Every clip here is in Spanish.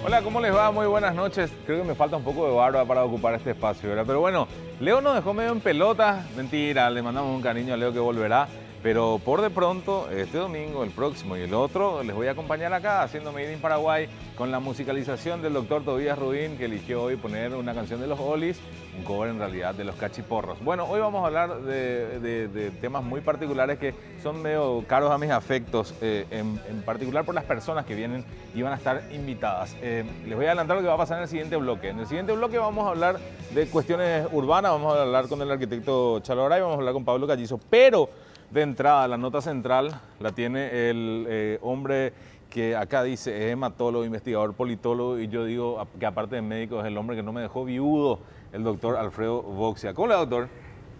Hola, ¿cómo les va? Muy buenas noches. Creo que me falta un poco de barba para ocupar este espacio, ¿verdad? Pero bueno, Leo nos dejó medio en pelota. Mentira, le mandamos un cariño a Leo que volverá. Pero por de pronto, este domingo, el próximo y el otro, les voy a acompañar acá haciendo Made in Paraguay con la musicalización del doctor Tobías Rubín, que eligió hoy poner una canción de los Olis, un cover en realidad de los Cachiporros. Bueno, hoy vamos a hablar de temas muy particulares que son medio caros a mis afectos, en particular por las personas que vienen y van a estar invitadas. Les voy a adelantar lo que va a pasar en el siguiente bloque. En el siguiente bloque vamos a hablar de cuestiones urbanas, vamos a hablar con el arquitecto Chalo Garay, vamos a hablar con Pablo Callizo, pero de entrada, la nota central la tiene el hombre que acá dice es hematólogo, investigador, politólogo, y yo digo que aparte de médico es el hombre que no me dejó viudo, el doctor Alfredo Boxia. ¿Cómo le va, doctor?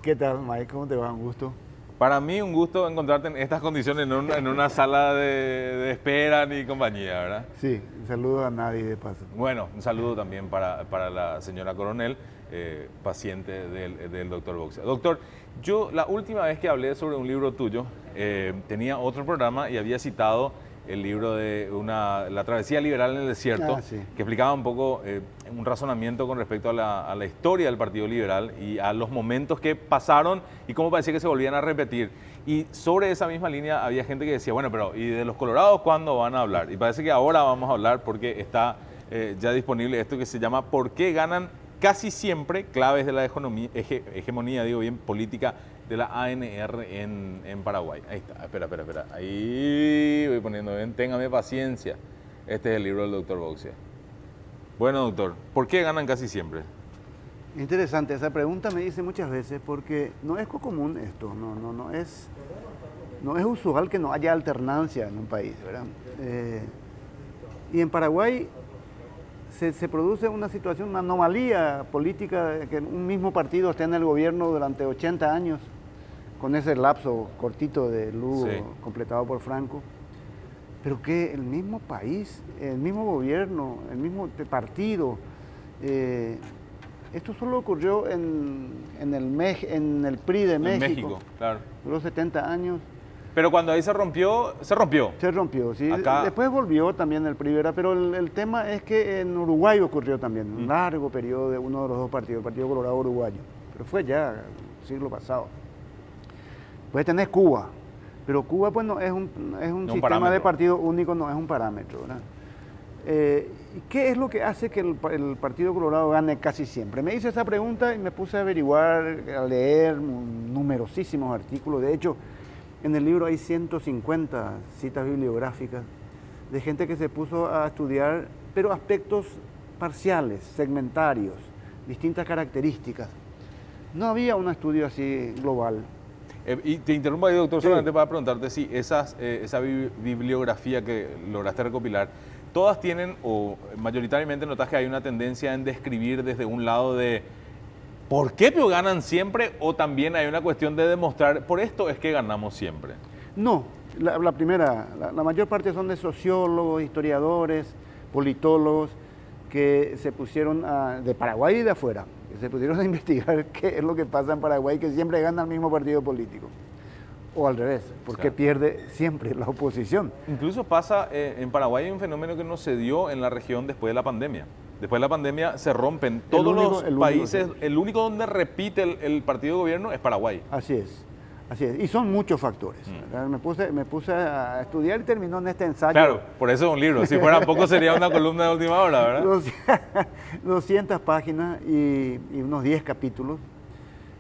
¿Qué tal, Mike? ¿Cómo te va? Un gusto. Para mí un gusto encontrarte en estas condiciones, en una sala de espera ni compañía, ¿verdad? Sí, un saludo a nadie de paso. Bueno, un saludo también para la señora coronel, paciente del doctor Boxia. Doctor, yo la última vez que hablé sobre un libro tuyo, tenía otro programa y había citado el libro de La travesía liberal en el desierto, Sí. que explicaba un poco un razonamiento con respecto a la historia del Partido Liberal y a los momentos que pasaron y cómo parecía que se volvían a repetir. Y sobre esa misma línea había gente que decía, bueno, pero ¿y de los colorados cuándo van a hablar? Y parece que ahora vamos a hablar porque está ya disponible esto que se llama ¿Por qué ganan casi siempre claves de la hegemonía, digo bien, política de la ANR en Paraguay? Ahí está, espera. Ahí voy poniendo bien, téngame paciencia. Este es el libro del doctor Boxia. Bueno, doctor, ¿por qué ganan casi siempre? Interesante, esa pregunta me dice muchas veces porque no es común esto, no es usual que no haya alternancia en un país, ¿verdad? Y en Paraguay se produce una situación, una anomalía política, que un mismo partido esté en el gobierno durante 80 años, con ese lapso cortito de Lugo, Sí, completado por Franco, pero que el mismo país, el mismo gobierno, el mismo partido, esto solo ocurrió en el PRI de en México. México, claro. Duró 70 años. Pero cuando ahí se rompió, se rompió. Se rompió, sí. Acá- Después volvió también el PRI, ¿verdad? Pero el tema es que en Uruguay ocurrió también, un largo periodo de uno de los dos partidos, el Partido Colorado Uruguayo. Pero fue ya el siglo pasado. Puedes tener Cuba, pero Cuba pues no es un sistema parámetro. de partido único, no es un parámetro, ¿verdad? ¿Qué es lo que hace que el Partido Colorado gane casi siempre? Me hice esa pregunta y me puse a averiguar, a leer numerosísimos artículos. De hecho, en el libro hay 150 citas bibliográficas de gente que se puso a estudiar, pero aspectos parciales, segmentarios, distintas características. No había un estudio así global. Y te interrumpo ahí, doctor, Sí. solamente para preguntarte si esa bibliografía que lograste recopilar, todas tienen, o mayoritariamente notas que hay una tendencia en describir desde un lado de ¿por qué pero ganan siempre? O también hay una cuestión de demostrar, por esto es que ganamos siempre. No, la primera, la mayor parte son de sociólogos, historiadores, politólogos, que se pusieron de Paraguay y de afuera, que se pusieron a investigar qué es lo que pasa en Paraguay, que siempre gana el mismo partido político. O al revés, porque Claro. pierde siempre la oposición. Incluso pasa, en Paraguay hay un fenómeno que no se dio en la región después de la pandemia. Después de la pandemia se rompen todos único- los países, sí. el único donde repite el partido de gobierno es Paraguay. Así es. Y son muchos factores. ¿Verdad? Me puse a estudiar y terminó en este ensayo. Claro, por eso es un libro. Si fuera poco sería una columna de última hora, ¿verdad? 200 páginas y unos 10 capítulos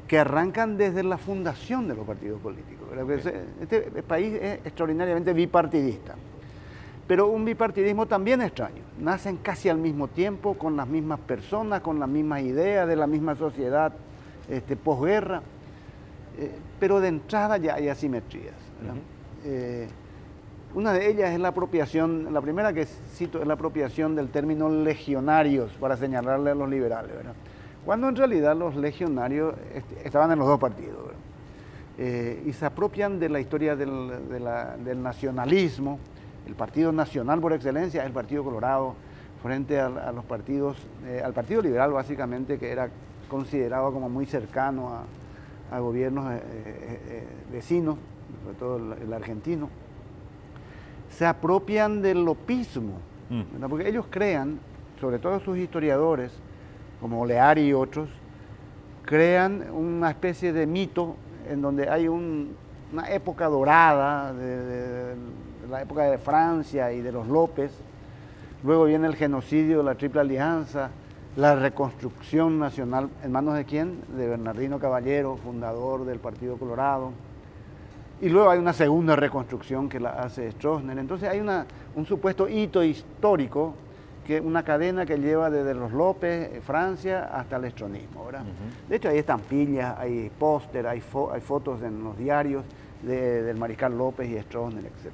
que arrancan desde la fundación de los partidos políticos, ¿verdad? Okay. Este país es extraordinariamente bipartidista, pero un bipartidismo también extraño. Nacen casi al mismo tiempo, con las mismas personas, con las mismas ideas, de la misma sociedad posguerra, pero de entrada ya hay asimetrías, ¿verdad? Una de ellas es la apropiación, la primera que cito es la apropiación del término legionarios para señalarle a los liberales, ¿verdad? Cuando en realidad los legionarios estaban en los dos partidos, ¿verdad? Y se apropian de la historia del nacionalismo. El partido nacional por excelencia es el Partido Colorado, frente a los partidos, al Partido Liberal básicamente, que era considerado como muy cercano a gobiernos vecinos, sobre todo el argentino. Se apropian del lopismo, ¿verdad? Porque ellos crean sobre todo sus historiadores, como Oleari y otros, crean una especie de mito en donde hay una época dorada, de la época de Francia y de los López, luego viene el genocidio de la Triple Alianza, la reconstrucción nacional, ¿en manos de quién? De Bernardino Caballero, fundador del Partido Colorado, y luego hay una segunda reconstrucción que la hace Stroessner. Entonces hay un supuesto hito histórico, que una cadena que lleva desde los López, Francia, hasta el estronismo, ¿verdad? De hecho hay estampillas, hay póster, hay fotos en los diarios del Mariscal López y Stroessner, etc.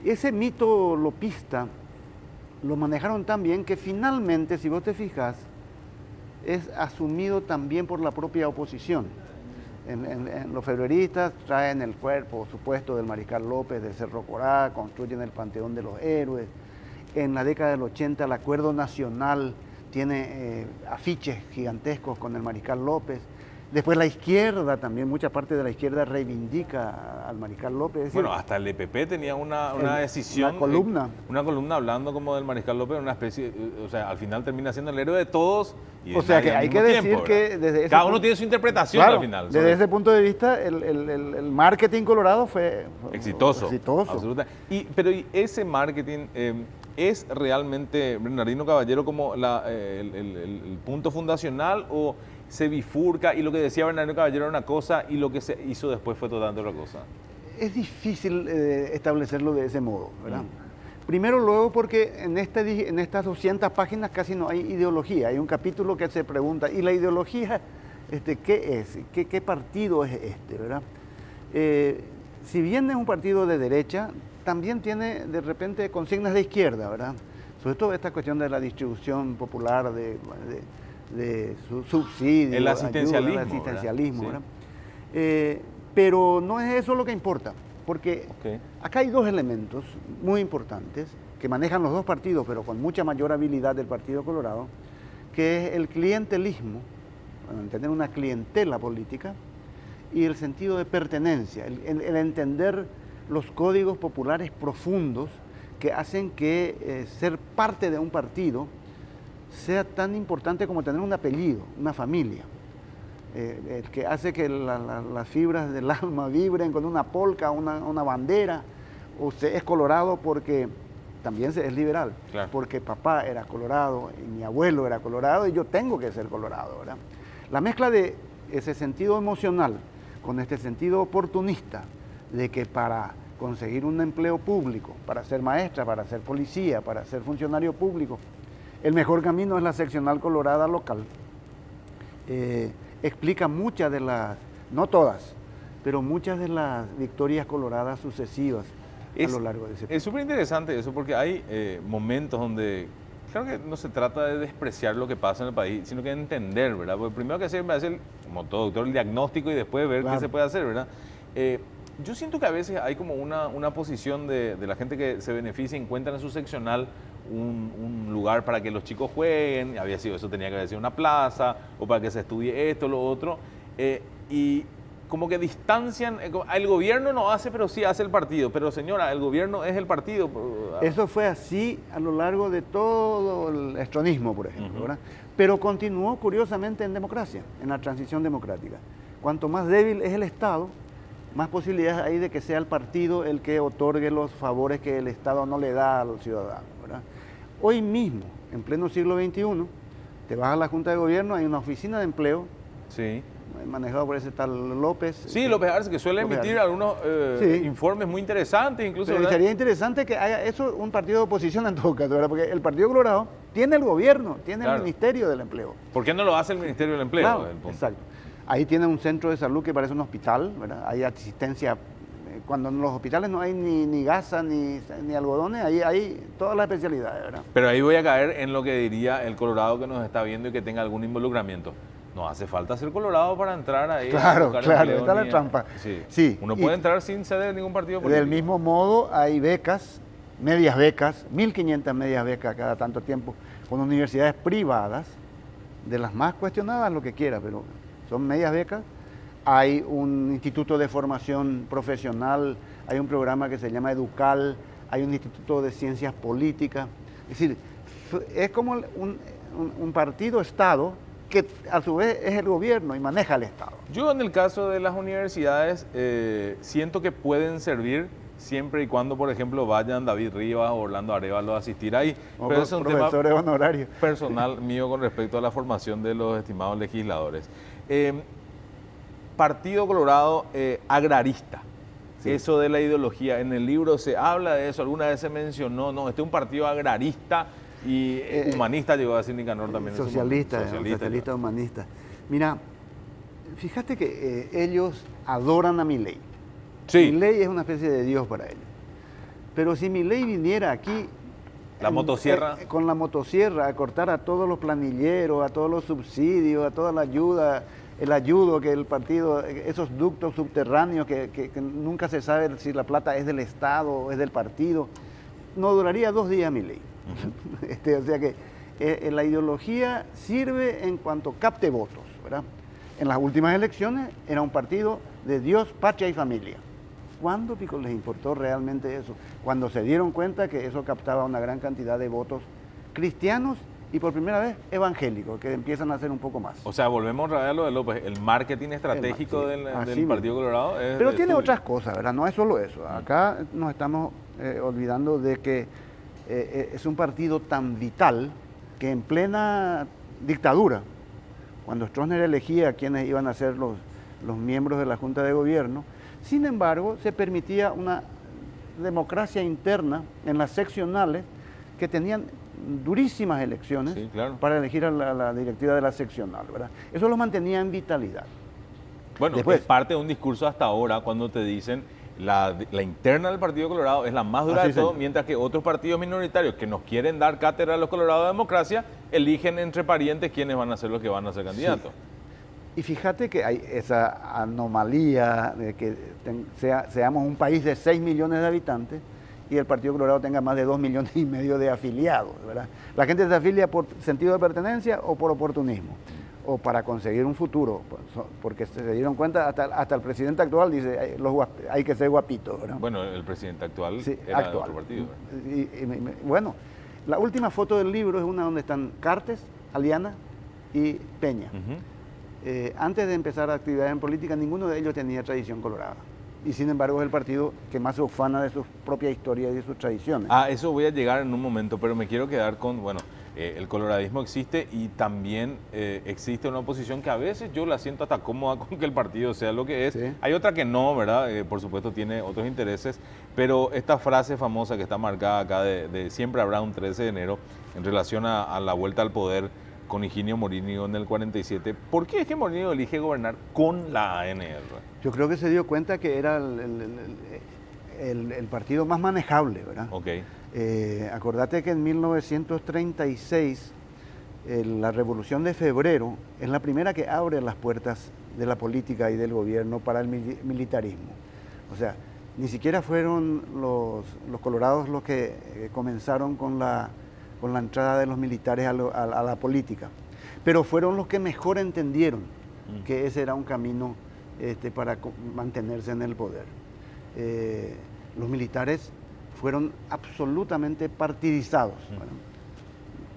Y ese mito lopista lo manejaron tan bien que finalmente, si vos te fijas, es asumido también por la propia oposición. Los febreristas traen el cuerpo supuesto del Mariscal López de Cerro Corá, construyen el Panteón de los Héroes. En la década del 80 el Acuerdo Nacional tiene afiches gigantescos con el Mariscal López. Después la izquierda también, mucha parte de la izquierda reivindica al Mariscal López. Es decir, Bueno, hasta el EPP tenía una decisión. Una columna hablando como del Mariscal López, una especie, o sea, al final termina siendo el héroe de todos. Y o sea que hay que decir tiempo, que desde ese cada uno tiene su interpretación, claro, al final. Desde ese punto de vista, el marketing colorado fue exitoso. Absoluta. Pero ese marketing es realmente Bernardino Caballero como el punto fundacional, o se bifurca y lo que decía Bernardino Caballero era una cosa y lo que se hizo después fue totalmente otra cosa? Es difícil establecerlo de ese modo, ¿verdad? Primero, luego, porque en estas 200 páginas casi no hay ideología. Hay un capítulo que se pregunta, ¿y la ideología qué es? ¿Qué partido es este, verdad? Si bien es un partido de derecha, también tiene de repente consignas de izquierda, ¿verdad? Sobre todo esta cuestión de la distribución popular de subsidios, el asistencialismo, ayuda, el asistencialismo, ¿verdad? Sí. Pero no es eso lo que importa, porque acá hay dos elementos muy importantes que manejan los dos partidos, pero con mucha mayor habilidad del Partido Colorado, que es el clientelismo, tener una clientela política, y el sentido de pertenencia, el entender los códigos populares profundos que hacen que ser parte de un partido sea tan importante como tener un apellido, una familia, el que hace que las fibras del alma vibren con una polca, una bandera. Usted es colorado porque también es liberal, claro, porque papá era colorado y mi abuelo era colorado y yo tengo que ser colorado, ¿verdad? La mezcla de ese sentido emocional con este sentido oportunista de que para conseguir un empleo público, para ser maestra, para ser policía, para ser funcionario público, el mejor camino es la seccional colorada local. Explica muchas de las, no todas, pero muchas de las victorias coloradas sucesivas a lo largo de ese tiempo. Es súper interesante eso, porque hay momentos donde, claro que no se trata de despreciar lo que pasa en el país, sino que de entender, ¿verdad? Porque primero que hacer, como todo doctor, el diagnóstico y después ver qué se puede hacer, ¿verdad? Yo siento que a veces hay como una posición de la gente que se beneficia y encuentra en su seccional un lugar para que los chicos jueguen, eso tenía que haber sido una plaza, o para que se estudie esto, lo otro, y como que distancian, el gobierno no hace, pero sí hace el partido, pero señora, el gobierno es el partido. Eso fue así a lo largo de todo el estronismo, por ejemplo, ¿verdad? Pero continuó curiosamente en democracia, en la transición democrática. Cuanto más débil es el Estado, más posibilidades hay de que sea el partido el que otorgue los favores que el Estado no le da a los ciudadanos, ¿verdad? Hoy mismo, en pleno siglo XXI, te vas a la Junta de Gobierno, hay una oficina de empleo, sí, manejado por ese tal López. Sí, López Arce, que suele emitir algunos informes muy interesantes, incluso. Pero sería interesante que haga eso un partido de oposición en todo caso, ¿verdad? Porque el Partido Colorado tiene el gobierno, tiene el Ministerio del Empleo. ¿Por qué no lo hace el Ministerio del Empleo? Claro, exacto. Ahí tiene un centro de salud que parece un hospital, ¿verdad? Hay asistencia. Cuando en los hospitales no hay ni gasa ni algodones, ahí hay todas las especialidades, ¿verdad? Pero ahí voy a caer en lo que diría el Colorado que nos está viendo y que tenga algún involucramiento. No hace falta ser Colorado para entrar ahí. Claro, está la trampa. Sí. Uno puede entrar sin ceder en ningún partido político. Del mismo modo, hay becas, medias becas, 1.500 medias becas cada tanto tiempo, con universidades privadas, de las más cuestionadas, lo que quiera, pero son medias becas. Hay un instituto de formación profesional, hay un programa que se llama Educal, hay un instituto de ciencias políticas. Es decir, es como un partido-estado que a su vez es el gobierno y maneja el Estado. Yo en el caso de las universidades siento que pueden servir siempre y cuando, por ejemplo, vayan David Rivas o Orlando Arévalo a asistir ahí. O Pero es un tema profesores honorarios. personal mío con respecto a la formación de los estimados legisladores. Partido Colorado agrarista. Sí. Eso de la ideología, en el libro se habla de eso, alguna vez se mencionó, no, este es un partido agrarista y humanista, llegó a decir Nicanor también. Socialista humanista. Mira, fíjate que ellos adoran a Milei. Sí. Milei es una especie de Dios para ellos. Pero si Milei viniera aquí la motosierra, con la motosierra a cortar a todos los planilleros, a todos los subsidios, a toda la ayuda, el ayudo que el partido, esos ductos subterráneos que nunca se sabe si la plata es del Estado o es del partido, no duraría 2 días Milei. Uh-huh. O sea que la ideología sirve en cuanto capte votos, ¿verdad? En las últimas elecciones era un partido de Dios, patria y familia. ¿Cuándo, pico, les importó realmente eso? Cuando se dieron cuenta que eso captaba una gran cantidad de votos cristianos y por primera vez evangélicos, que empiezan a hacer un poco más. O sea, volvemos a lo de López, el marketing estratégico del Partido Colorado es... Pero tiene otras cosas, ¿verdad? No es solo eso. Acá nos estamos olvidando de que es un partido tan vital que en plena dictadura, cuando Stroessner elegía a quienes iban a ser los miembros de la Junta de Gobierno, sin embargo, se permitía una democracia interna en las seccionales que tenían durísimas elecciones, sí, claro, para elegir a la directiva de la seccional, ¿verdad? Eso los mantenía en vitalidad. Bueno, después, es parte de un discurso hasta ahora cuando te dicen la interna del Partido Colorado es la más dura de todo, mientras que otros partidos minoritarios que nos quieren dar cátedra a los colorados de democracia eligen entre parientes quiénes van a ser los que van a ser candidatos. Sí. Y fíjate que hay esa anomalía de que seamos un país de 6 millones de habitantes y el Partido Colorado tenga más de 2,5 millones de afiliados, ¿verdad? La gente se afilia por sentido de pertenencia o por oportunismo, o para conseguir un futuro, porque se dieron cuenta, hasta el presidente actual dice, hay que ser guapitos, ¿verdad? Bueno, el presidente actual sí, era de otro partido. Bueno, la última foto del libro es una donde están Cartes, Aliana y Peña. Antes de empezar actividad en política, ninguno de ellos tenía tradición colorada. Y sin embargo es el partido que más se ufana de su propia historia y de sus tradiciones. Eso voy a llegar en un momento, pero me quiero quedar con, bueno, el coloradismo existe y también existe una oposición que a veces yo la siento hasta cómoda con que el partido sea lo que es. Sí. Hay otra que no, ¿verdad? Por supuesto tiene otros intereses, pero esta frase famosa que está marcada acá de siempre habrá un 13 de enero en relación a la vuelta al poder con Higinio Morínigo en el 47. ¿Por qué es que Morínigo elige gobernar con la ANR? Yo creo que se dio cuenta que era el partido más manejable, ¿verdad? Okay. Acordate que en 1936 la Revolución de Febrero es la primera que abre las puertas de la política y del gobierno para el militarismo. O sea, ni siquiera fueron los colorados los que comenzaron con la entrada de los militares a la política, pero fueron los que mejor entendieron que ese era un camino para mantenerse en el poder. Los militares fueron absolutamente partidizados. Bueno,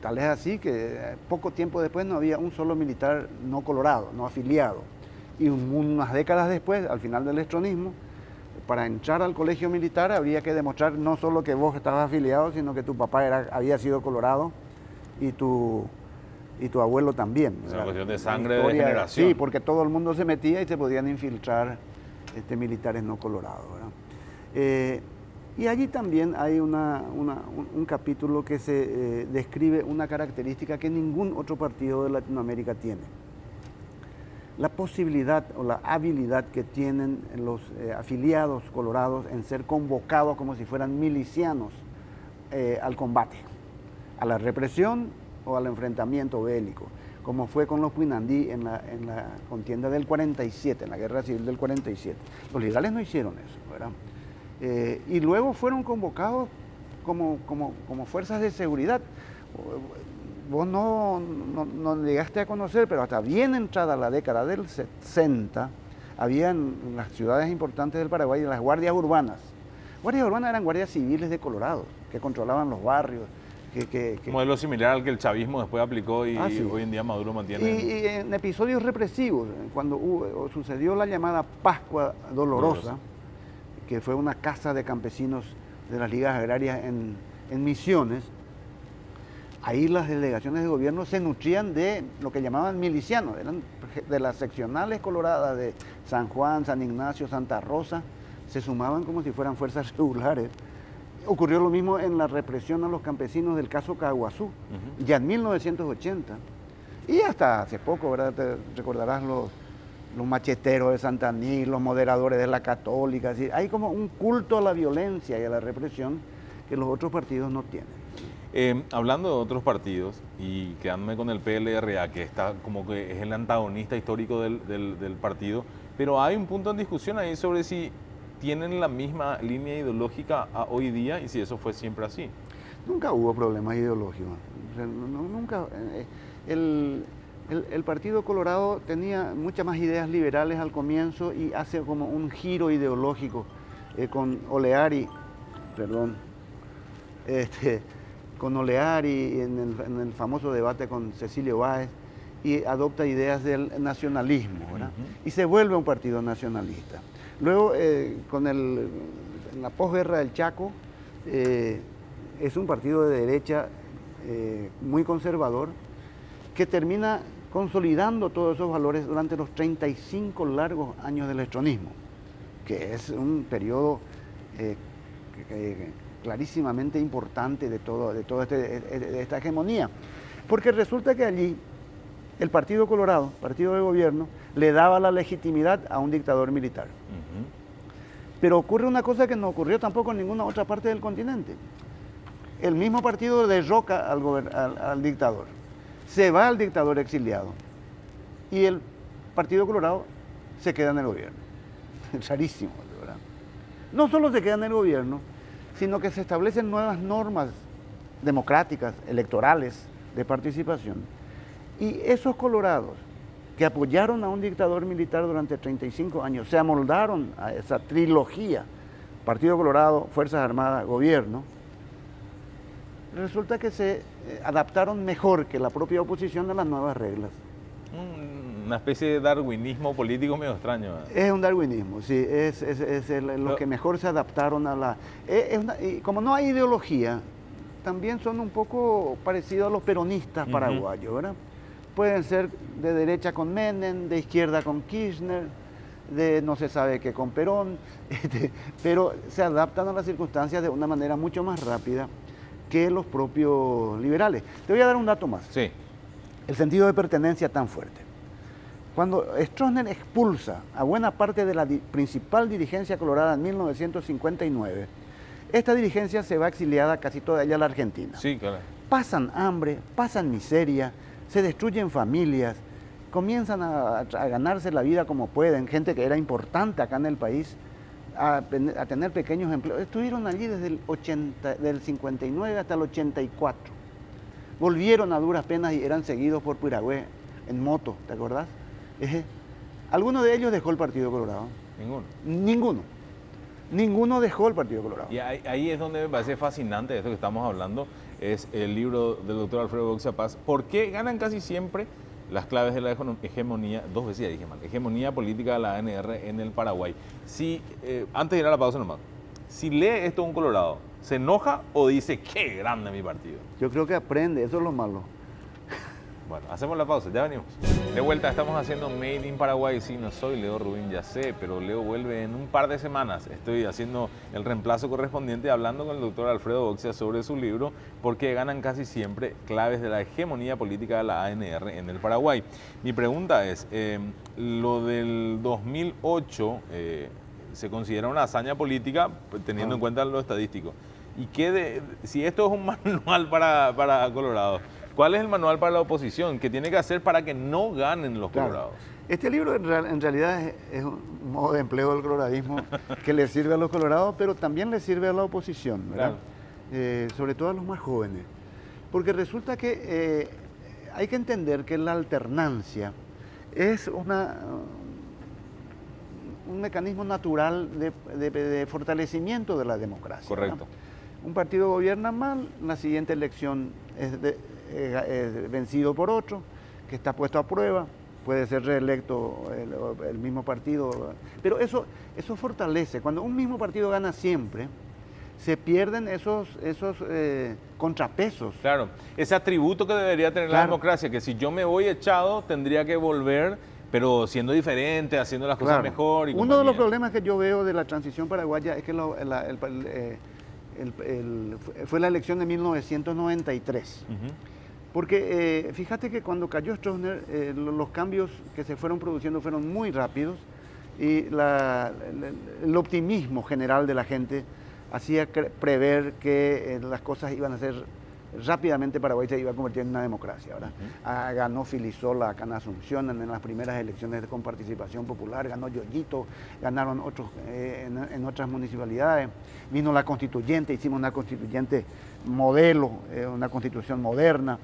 tal es así que poco tiempo después no había un solo militar no colorado, no afiliado. Y unas décadas después, al final del estronismo, para entrar al colegio militar habría que demostrar no solo que vos estabas afiliado, sino que tu papá había sido colorado y tu abuelo también. Es una cuestión de sangre, de generación. Sí, porque todo el mundo se metía y se podían infiltrar militares no colorados, ¿verdad? Y allí también hay un capítulo que se describe una característica que ningún otro partido de Latinoamérica tiene. La posibilidad o la habilidad que tienen los afiliados colorados en ser convocados como si fueran milicianos al combate, a la represión o al enfrentamiento bélico, como fue con los Puinandí en la contienda del 47, en la guerra civil del 47. Los liberales no hicieron eso, ¿verdad? Y luego fueron convocados como fuerzas de seguridad. Vos no llegaste a conocer, pero hasta bien entrada la década del 60, había en las ciudades importantes del Paraguay las guardias urbanas. Guardias urbanas eran guardias civiles de Colorado, que controlaban los barrios, Modelo similar al que el chavismo después aplicó y Sí. hoy en día Maduro mantiene. Y en episodios represivos, cuando sucedió la llamada Pascua Dolorosa, que fue una casa de campesinos de las ligas agrarias en Misiones, ahí las delegaciones de gobierno se nutrían de lo que llamaban milicianos, eran de las seccionales coloradas de San Juan, San Ignacio, Santa Rosa, se sumaban como si fueran fuerzas regulares. Ocurrió lo mismo en la represión a los campesinos del caso Caguazú, ya en 1980. Y hasta hace poco, ¿verdad? Te recordarás los macheteros de Santaní, los moderadores de la Católica. ¿Sí? Hay como un culto a la violencia y a la represión que los otros partidos no tienen. Hablando de otros partidos y quedándome con el PLRA, que está como que es el antagonista histórico del partido, pero hay un punto en discusión ahí sobre si tienen la misma línea ideológica hoy día y si eso fue siempre así. Nunca hubo problemas ideológicos. O sea, nunca. El Partido Colorado tenía muchas más ideas liberales al comienzo y hace como un giro ideológico con Oleari, con Oleari en el famoso debate con Cecilio Báez, y adopta ideas del nacionalismo, ¿verdad? Y se vuelve un partido nacionalista. Luego, en la posguerra del Chaco, es un partido de derecha muy conservador que termina consolidando todos esos valores durante los 35 largos años del estronismo, que es un periodo clarísimamente importante de esta hegemonía. Porque resulta que allí el Partido Colorado, partido de gobierno, le daba la legitimidad a un dictador militar. Pero ocurre una cosa que no ocurrió tampoco en ninguna otra parte del continente. El mismo partido derroca al dictador. Se va el dictador exiliado. Y el Partido Colorado se queda en el gobierno. Es rarísimo, ¿verdad? No solo se queda en el gobierno, sino que se establecen nuevas normas democráticas, electorales, de participación. Y esos colorados que apoyaron a un dictador militar durante 35 años, se amoldaron a esa trilogía, Partido Colorado, Fuerzas Armadas, Gobierno, resulta que se adaptaron mejor que la propia oposición a las nuevas reglas. Una especie de darwinismo político medio extraño, ¿verdad? Es un darwinismo, sí, los que mejor se adaptaron a la... y como no hay ideología, también son un poco parecidos a los peronistas paraguayos, ¿verdad? Pueden ser de derecha con Menem, de izquierda con Kirchner, de no se sabe qué con Perón, pero se adaptan a las circunstancias de una manera mucho más rápida que los propios liberales. Te voy a dar un dato más. Sí. El sentido de pertenencia tan fuerte. Cuando Stroessner expulsa a buena parte de la principal dirigencia colorada en 1959, esta dirigencia se va exiliada casi toda ella a la Argentina. Sí, claro. Pasan hambre, pasan miseria, se destruyen familias, comienzan a ganarse la vida como pueden, gente que era importante acá en el país, a tener pequeños empleos. Estuvieron allí desde del 59 hasta el 84. Volvieron a duras penas y eran seguidos por Piragüé en moto, ¿te acordás? ¿Alguno de ellos dejó el Partido Colorado? Ninguno. Ninguno dejó el Partido Colorado. Y ahí es donde me parece fascinante de esto que estamos hablando, es el libro del doctor Alfredo Boxa Paz. ¿Por qué ganan casi siempre las claves de la hegemonía, dos veces ya dije mal, hegemonía política de la ANR en el Paraguay? Si, antes de ir a la pausa nomás, si lee esto un colorado, ¿se enoja o dice, qué grande mi partido? Yo creo que aprende, eso es lo malo. Bueno, hacemos la pausa, ya venimos. De vuelta, estamos haciendo Made in Paraguay. Sí, no soy Leo Rubín, ya sé, pero Leo vuelve en un par de semanas. Estoy haciendo el reemplazo correspondiente, hablando con el doctor Alfredo Boxa sobre su libro, porque ganan casi siempre claves de la hegemonía política de la ANR en el Paraguay. Mi pregunta es, lo del 2008 se considera una hazaña política, teniendo en cuenta lo estadístico. ¿Y si esto es un manual para Colorado? ¿Cuál es el manual para la oposición? ¿Qué tiene que hacer para que no ganen los colorados? Este libro en realidad es un modo de empleo del coloradismo que le sirve a los colorados, pero también le sirve a la oposición, ¿verdad? Claro. Sobre todo a los más jóvenes. Porque resulta que hay que entender que la alternancia es un mecanismo natural de fortalecimiento de la democracia. Correcto. ¿Verdad? Un partido gobierna mal, en la siguiente elección es vencido por otro, que está puesto a prueba, puede ser reelecto el mismo partido. Pero eso fortalece. Cuando un mismo partido gana siempre, se pierden esos contrapesos. Claro, ese atributo que debería tener la democracia, que si yo me voy echado, tendría que volver, pero siendo diferente, haciendo las cosas mejor. Uno de los problemas que yo veo de la transición paraguaya es que fue la elección de 1993. Porque fíjate que cuando cayó Stroessner, los cambios que se fueron produciendo fueron muy rápidos y el optimismo general de la gente hacía prever que las cosas iban a ser rápidamente, Paraguay se iba a convertir en una democracia, ¿verdad? Ganó Filisola acá en Asunción en las primeras elecciones con participación popular, ganó Yoyito, ganaron otros en otras municipalidades, vino la constituyente, hicimos una constituyente modelo, una constitución moderna,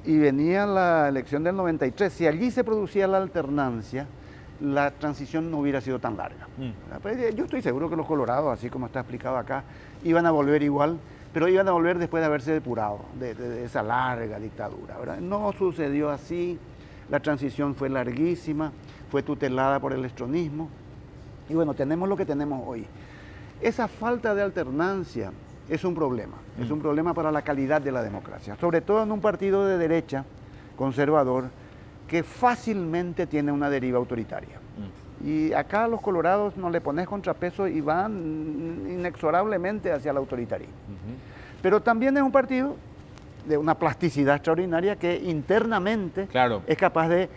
y venía la elección del 93, si allí se producía la alternancia, la transición no hubiera sido tan larga. Yo estoy seguro que los colorados, así como está explicado acá, iban a volver igual, pero iban a volver después de haberse depurado de esa larga dictadura, ¿verdad? No sucedió así, la transición fue larguísima, fue tutelada por el estronismo, y bueno, tenemos lo que tenemos hoy. Esa falta de alternancia es un problema para la calidad de la democracia, sobre todo en un partido de derecha, conservador, que fácilmente tiene una deriva autoritaria. Y acá a los colorados no le pones contrapeso y van inexorablemente hacia el autoritarismo. Pero también es un partido de una plasticidad extraordinaria que internamente es capaz de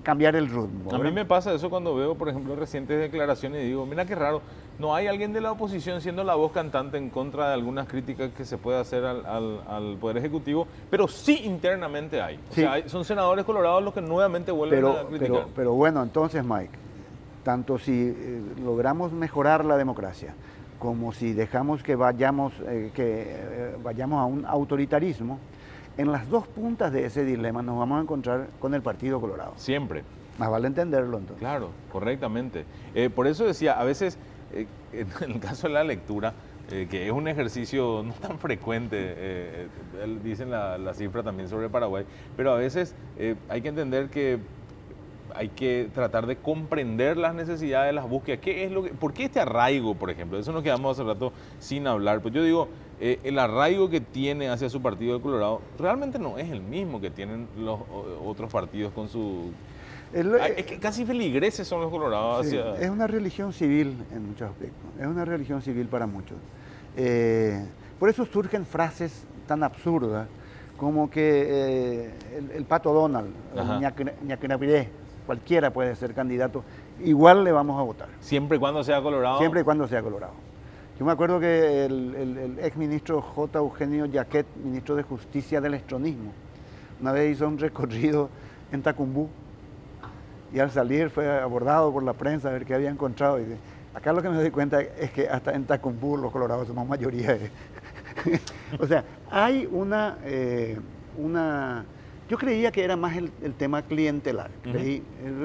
cambiar el rumbo. A mí me pasa eso cuando veo, por ejemplo, recientes declaraciones y digo, mira qué raro, no hay alguien de la oposición siendo la voz cantante en contra de algunas críticas que se puede hacer al Poder Ejecutivo, pero sí internamente hay. O sea, son senadores colorados los que nuevamente vuelven a criticar. Pero bueno, entonces, Mike, tanto si logramos mejorar la democracia, como si dejamos que vayamos a un autoritarismo, en las dos puntas de ese dilema nos vamos a encontrar con el Partido Colorado. Siempre. Más vale entenderlo entonces. Claro, correctamente. Por eso decía, a veces, en el caso de la lectura, que es un ejercicio no tan frecuente, dicen la cifra también sobre Paraguay, pero a veces hay que entender que hay que tratar de comprender las necesidades, las búsquedas. ¿Por qué este arraigo, por ejemplo? Eso nos quedamos hace rato sin hablar. Pues yo digo, el arraigo que tiene hacia su partido de Colorado realmente no es el mismo que tienen los otros partidos con su... Es que casi feligreses son los colorados hacia... Es una religión civil en muchos aspectos. Es una religión civil para muchos. Por eso surgen frases tan absurdas como que el Pato Donald, Ñaquinapiré, cualquiera puede ser candidato, igual le vamos a votar. ¿Siempre y cuando sea colorado? Siempre y cuando sea colorado. Yo me acuerdo que el exministro J. Eugenio Yaquet, ministro de Justicia del estronismo, una vez hizo un recorrido en Tacumbú y al salir fue abordado por la prensa a ver qué había encontrado. Y acá lo que me doy cuenta es que hasta en Tacumbú los colorados somos mayoría. O sea, hay una... Yo creía que era más el tema clientelar.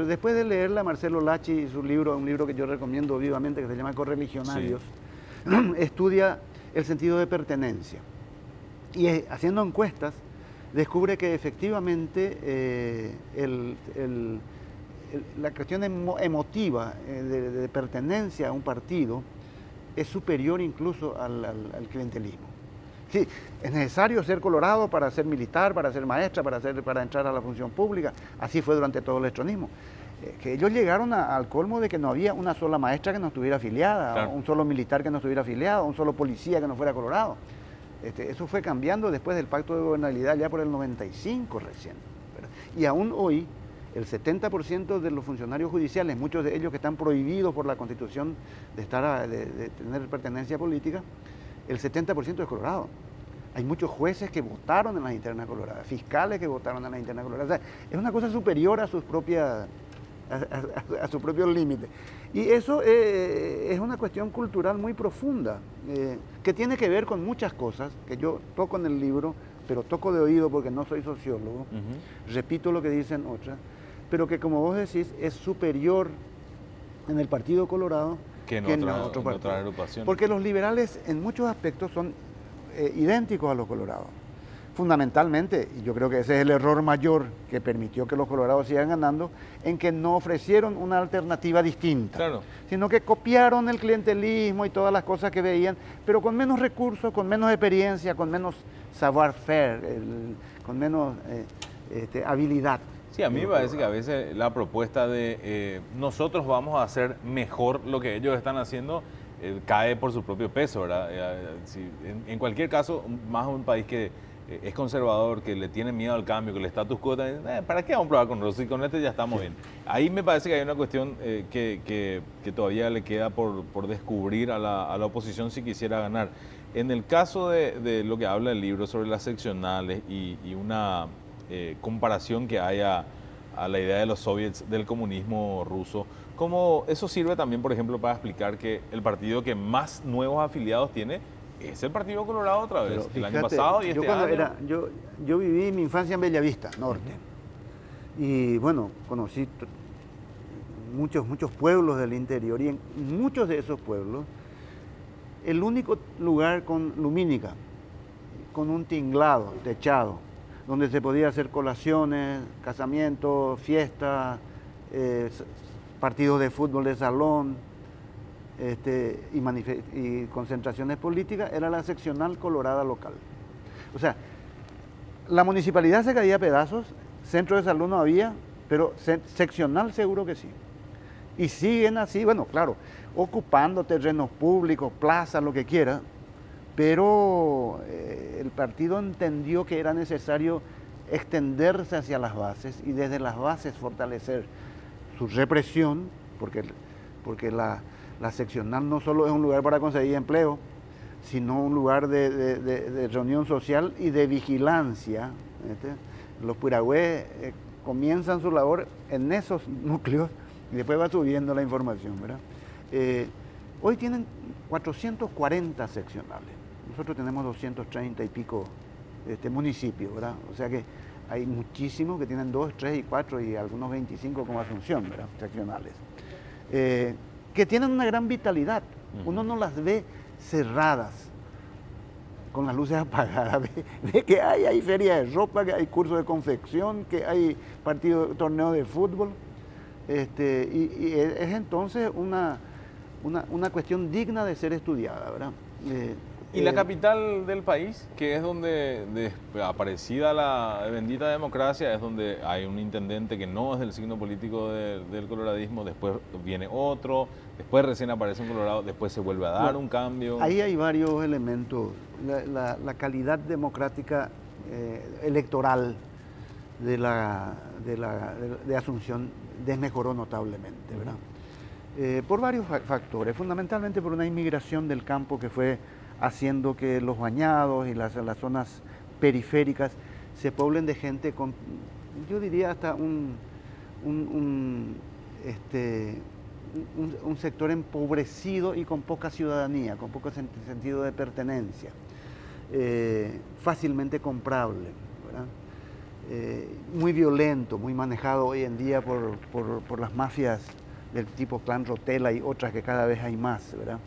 Después de leerla a Marcelo Lachi y su libro, un libro que yo recomiendo vivamente que se llama Correligionarios, estudia el sentido de pertenencia. Y haciendo encuestas, descubre que efectivamente la cuestión emotiva de pertenencia a un partido es superior incluso al clientelismo. Sí, es necesario ser colorado para ser militar, para ser maestra, para entrar a la función pública. Así fue durante todo el estronismo. Que ellos llegaron al colmo de que no había una sola maestra que no estuviera afiliada, un solo militar que no estuviera afiliado, un solo policía que no fuera colorado. Eso fue cambiando después del pacto de gobernabilidad ya por el 95 recién, ¿verdad? Y aún hoy, el 70% de los funcionarios judiciales, muchos de ellos que están prohibidos por la Constitución de tener pertenencia política, el 70% es colorado. Hay muchos jueces que votaron en las internas coloradas, fiscales que votaron en las internas coloradas. O sea, es una cosa superior a sus propios límites. Y eso es una cuestión cultural muy profunda, que tiene que ver con muchas cosas que yo toco en el libro, pero toco de oído porque no soy sociólogo, repito lo que dicen otras, pero que como vos decís es superior en el Partido Colorado que en otro partido. otras agrupaciones. Porque los liberales en muchos aspectos son idénticos a los colorados. Fundamentalmente, y yo creo que ese es el error mayor que permitió que los colorados sigan ganando, en que no ofrecieron una alternativa distinta, Claro. sino que copiaron el clientelismo y todas las cosas que veían, pero con menos recursos, con menos experiencia, con menos savoir-faire, con menos habilidad. Sí, a mí me parece que a veces la propuesta de nosotros vamos a hacer mejor lo que ellos están haciendo cae por su propio peso, ¿verdad? En cualquier caso, más un país que es conservador, que le tiene miedo al cambio, que el status quo, ¿para qué vamos a probar con Rossi? Con este ya estamos bien. Ahí me parece que hay una cuestión que todavía le queda por descubrir a la oposición si quisiera ganar. En el caso de lo que habla el libro sobre las seccionales y una comparación que hay a la idea de los soviets del comunismo ruso, ¿cómo eso sirve también, por ejemplo, para explicar que el partido que más nuevos afiliados tiene es el Partido Colorado otra vez? Pero el año fíjate, pasado y este año. Yo viví mi infancia en Bellavista, norte, y bueno, conocí muchos pueblos del interior, y en muchos de esos pueblos, el único lugar con lumínica, con un tinglado, techado, donde se podía hacer colaciones, casamientos, fiestas, partidos de fútbol de salón y concentraciones políticas, era la seccional colorada local. O sea, la municipalidad se caía a pedazos, centro de salud no había, pero seccional seguro que sí. Y siguen así, bueno, claro, ocupando terrenos públicos, plazas, lo que quiera, pero el partido entendió que era necesario extenderse hacia las bases y desde las bases fortalecer su represión, porque la seccional no solo es un lugar para conseguir empleo, sino un lugar de reunión social y de vigilancia. Los piragües comienzan su labor en esos núcleos y después va subiendo la información, ¿verdad? Hoy tienen 440 seccionales. Nosotros tenemos 230 y pico municipios, ¿verdad? O sea que hay muchísimos que tienen 2, 3 y 4 y algunos 25 como Asunción, ¿verdad? Seccionales. Que tienen una gran vitalidad. Uno no las ve cerradas, con las luces apagadas. Ve que hay feria de ropa, que hay cursos de confección, que hay torneos de fútbol. Y es entonces una cuestión digna de ser estudiada, ¿verdad? Y la capital del país, que es donde, aparecida la bendita democracia, es donde hay un intendente que no es del signo político del coloradismo, después viene otro, después recién aparece un colorado, después se vuelve a dar un cambio. Ahí hay varios elementos. La calidad democrática electoral de Asunción desmejoró notablemente, ¿verdad? Por varios factores, fundamentalmente por una inmigración del campo que fue haciendo que los bañados y las zonas periféricas se poblen de gente con, yo diría, hasta un sector empobrecido y con poca ciudadanía, con poco sentido de pertenencia, fácilmente comprable, ¿verdad? Muy violento, muy manejado hoy en día por las mafias del tipo Clan Rotela y otras que cada vez hay más, ¿verdad?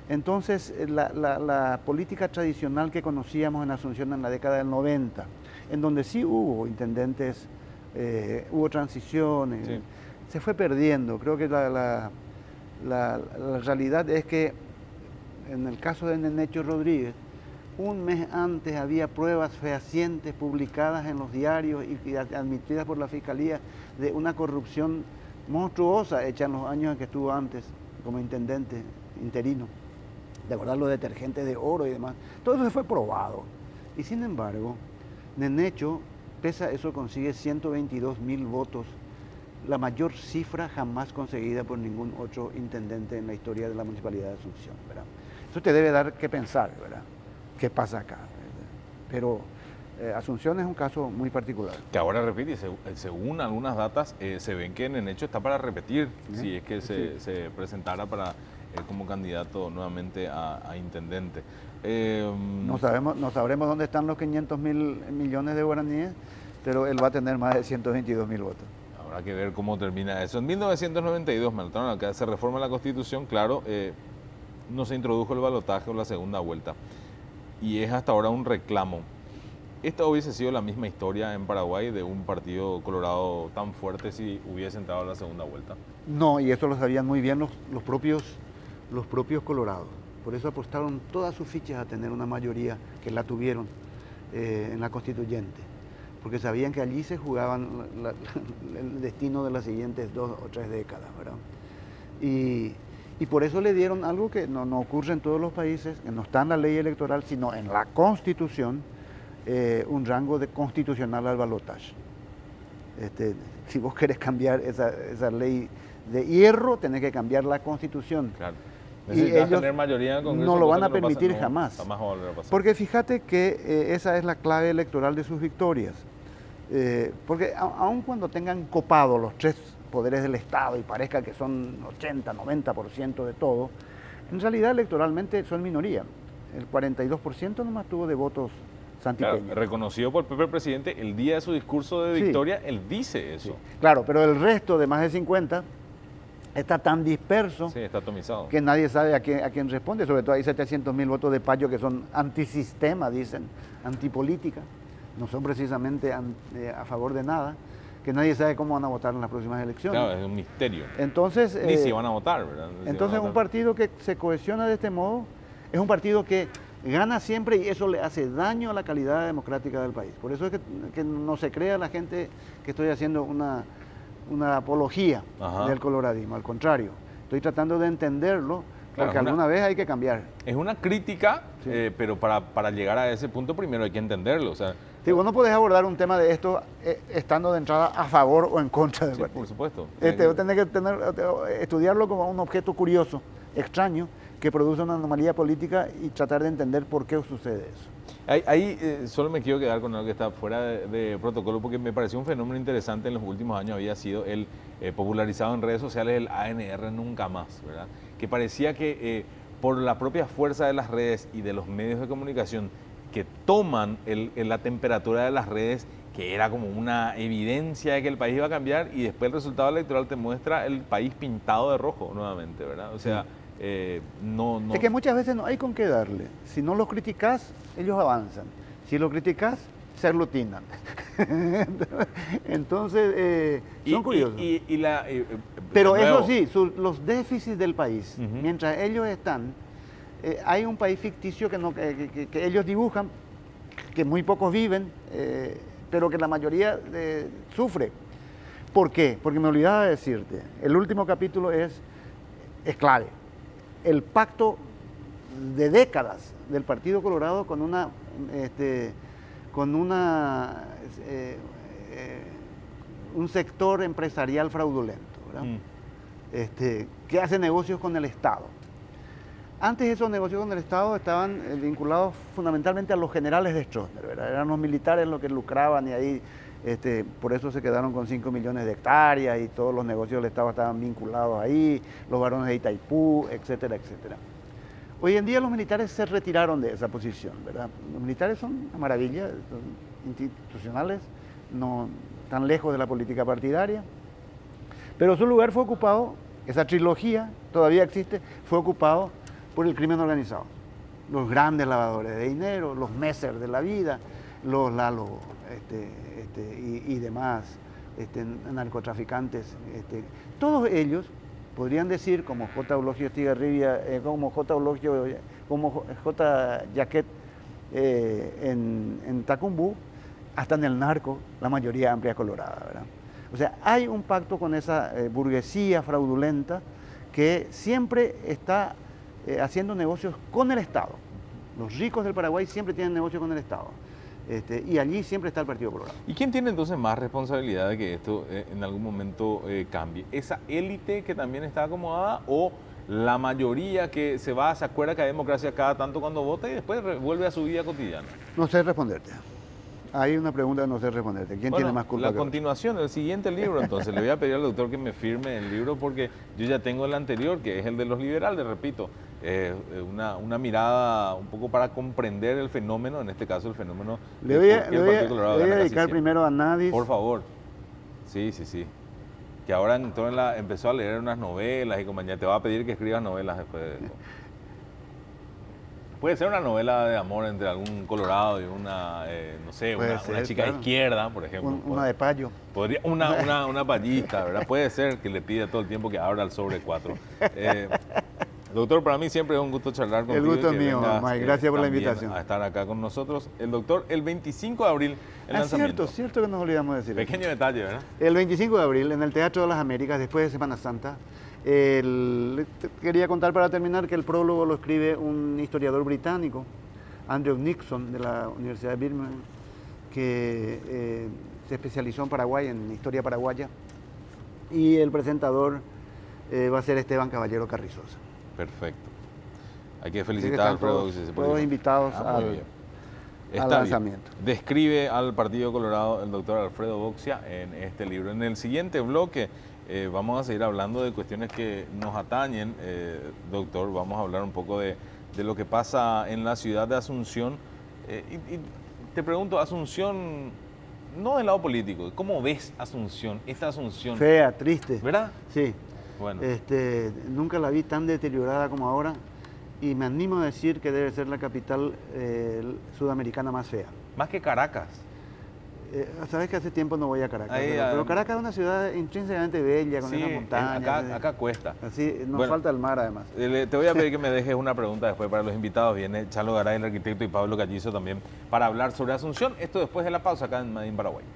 Entonces, la política tradicional que conocíamos en Asunción en la década del 90, en donde sí hubo intendentes, hubo transiciones, sí, se fue perdiendo. Creo que la realidad es que en el caso de Nenecho Rodríguez, un mes antes había pruebas fehacientes publicadas en los diarios y admitidas por la Fiscalía de una corrupción monstruosa hecha en los años en que estuvo antes como intendente interino. De acordar los detergentes de oro y demás. Todo eso fue probado. Y sin embargo, Nenecho, pese a eso, consigue 122.000 votos, la mayor cifra jamás conseguida por ningún otro intendente en la historia de la Municipalidad de Asunción, ¿verdad? Eso te debe dar que pensar, ¿verdad? ¿Qué pasa acá? Pero Asunción es un caso muy particular. Que ahora repite, según algunas datas, se ven que Nenecho está para repetir, si es que se presentara como candidato nuevamente a intendente. No sabremos dónde están los 500.000 millones de guaraníes, pero él va a tener más de 122.000 votos. Habrá que ver cómo termina eso. En 1992, Meltón, acá se reforma la Constitución, claro, no se introdujo el balotaje o la segunda vuelta. Y es hasta ahora un reclamo. ¿Esta hubiese sido la misma historia en Paraguay de un partido colorado tan fuerte si hubiese entrado a la segunda vuelta? No, y eso lo sabían muy bien los propios colorados. Por eso apostaron todas sus fichas a tener una mayoría, que la tuvieron en la constituyente. Porque sabían que allí se jugaban el destino de las siguientes 2 o 3 décadas, ¿verdad? Y por eso le dieron algo que no ocurre en todos los países, que no está en la ley electoral, sino en la Constitución, un rango de constitucional al balotaje. Si vos querés cambiar esa ley de hierro, tenés que cambiar la Constitución. Claro. Y ellos tener mayoría en el Congreso, no lo van a permitir jamás. Jamás va a volver a pasar. Porque fíjate que esa es la clave electoral de sus victorias. Porque aun cuando tengan copado los 3 poderes del Estado y parezca que son 80, 90% de todo, en realidad electoralmente son minoría. El 42% nomás tuvo de votos santipeños. Claro, reconocido por el propio presidente, el día de su discurso de victoria, él dice eso. Sí. Claro, pero el resto de más de 50 está tan disperso, sí, está atomizado, que nadie sabe a quién responde. Sobre todo hay 700.000 votos de Payo que son antisistema, dicen, antipolítica. No son precisamente a favor de nada, que nadie sabe cómo van a votar en las próximas elecciones. Claro, es un misterio. Entonces, ni si van a votar, ¿verdad? Entonces un partido que se cohesiona de este modo es un partido que gana siempre y eso le hace daño a la calidad democrática del país. Por eso es que no se crea la gente que estoy haciendo una apología del coloradismo. Al contrario, estoy tratando de entenderlo, porque claro, alguna vez hay que cambiar. Es una crítica, sí. Pero para llegar a ese punto primero hay que entenderlo. O sea, sí, vos no podés abordar un tema de esto estando de entrada a favor o en contra del partido. Por supuesto. Vos tenés que estudiarlo como un objeto curioso, extraño, que produce una anomalía política y tratar de entender por qué sucede eso. Ahí solo me quiero quedar con algo que está fuera de protocolo, porque me pareció un fenómeno interesante en los últimos años, había sido el popularizado en redes sociales el ANR Nunca Más, ¿verdad? Que parecía que por la propia fuerza de las redes y de los medios de comunicación que toman la temperatura de las redes, que era como una evidencia de que el país iba a cambiar, y después el resultado electoral te muestra el país pintado de rojo nuevamente, ¿verdad? O sea, no. Es que muchas veces no hay con qué darle. Si no los criticás, ellos avanzan. Si los criticás, se aglutinan. Entonces, son curiosos. Pero eso sí, los déficits del país, mientras ellos están, hay un país ficticio que ellos dibujan, que muy pocos viven, pero que la mayoría sufre. ¿Por qué? Porque me olvidaba de decirte, el último capítulo es clave. El pacto de décadas del Partido Colorado con un sector empresarial fraudulento, ¿verdad? Que hace negocios con el Estado. Antes esos negocios con el Estado estaban vinculados fundamentalmente a los generales de Stroessner, ¿verdad? Eran los militares los que lucraban y ahí por eso se quedaron con 5 millones de hectáreas y todos los negocios del Estado estaban vinculados ahí, los varones de Itaipú, etcétera, etcétera. Hoy en día los militares se retiraron de esa posición, ¿verdad? Los militares son una maravilla, son institucionales, no tan lejos de la política partidaria, pero su lugar fue ocupado, esa trilogía todavía existe, fue ocupado por el crimen organizado. Los grandes lavadores de dinero, los Messer de la vida, los Lalo y demás narcotraficantes, todos ellos podrían decir, como J. Eulogio Estigarribia, como J. Jaquet en Tacumbú, hasta en el narco, la mayoría amplia colorada, ¿verdad? O sea, hay un pacto con esa burguesía fraudulenta que siempre está haciendo negocios con el Estado. Los ricos del Paraguay siempre tienen negocios con el Estado. Y allí siempre está el Partido Colorado. ¿Y quién tiene entonces más responsabilidad de que esto en algún momento cambie? ¿Esa élite que también está acomodada o la mayoría que se acuerda que hay democracia cada tanto cuando vota y después vuelve a su vida cotidiana? No sé responderte. Hay una pregunta que no sé responderte. ¿Quién tiene más culpa? La continuación, el siguiente libro, entonces le voy a pedir al doctor que me firme el libro porque yo ya tengo el anterior, que es el de los liberales, repito. Una mirada un poco para comprender el fenómeno, en este caso el fenómeno le voy a dedicar primero a Nadis. Por favor. Sí. que ahora empezó a leer unas novelas y compañía. Te va a pedir que escribas novelas después de eso. Puede ser una novela de amor entre algún colorado y una, no sé, una chica de izquierda, por ejemplo. Una de payo. Podría, una payista, ¿verdad? Puede ser que le pida todo el tiempo que abra el sobre 4. Doctor, para mí siempre es un gusto charlar contigo. El gusto es mío, Mike. Gracias por la invitación. A estar acá con nosotros. El doctor, el 25 de abril, el lanzamiento. Cierto que nos olvidamos de decir. Pequeño detalle, ¿verdad? El 25 de abril, en el Teatro de las Américas, después de Semana Santa. Quería contar para terminar que el prólogo lo escribe un historiador británico, Andrew Nixon, de la Universidad de Birmingham, que se especializó en Paraguay, en historia paraguaya. Y el presentador va a ser Esteban Caballero Carrizosa. Perfecto. Hay que felicitar a Alfredo. Todos invitados al lanzamiento. Describe al Partido Colorado el doctor Alfredo Boxia en este libro. En el siguiente bloque vamos a seguir hablando de cuestiones que nos atañen, doctor. Vamos a hablar un poco de lo que pasa en la ciudad de Asunción. Y te pregunto, Asunción, no del lado político, ¿cómo ves Asunción, esta Asunción? Fea, triste. ¿Verdad? Sí. Bueno. Nunca la vi tan deteriorada como ahora y me animo a decir que debe ser la capital sudamericana más fea. Más que Caracas. Sabes que hace tiempo no voy a Caracas, Ahí, pero Caracas es una ciudad intrínsecamente bella, con esas montañas. Acá cuesta. Así nos falta el mar además. Te voy a pedir que me dejes una pregunta después para los invitados. Viene Chalo Garay, el arquitecto, y Pablo Callizo también, para hablar sobre Asunción. Esto después de la pausa acá en Medellín, Paraguay.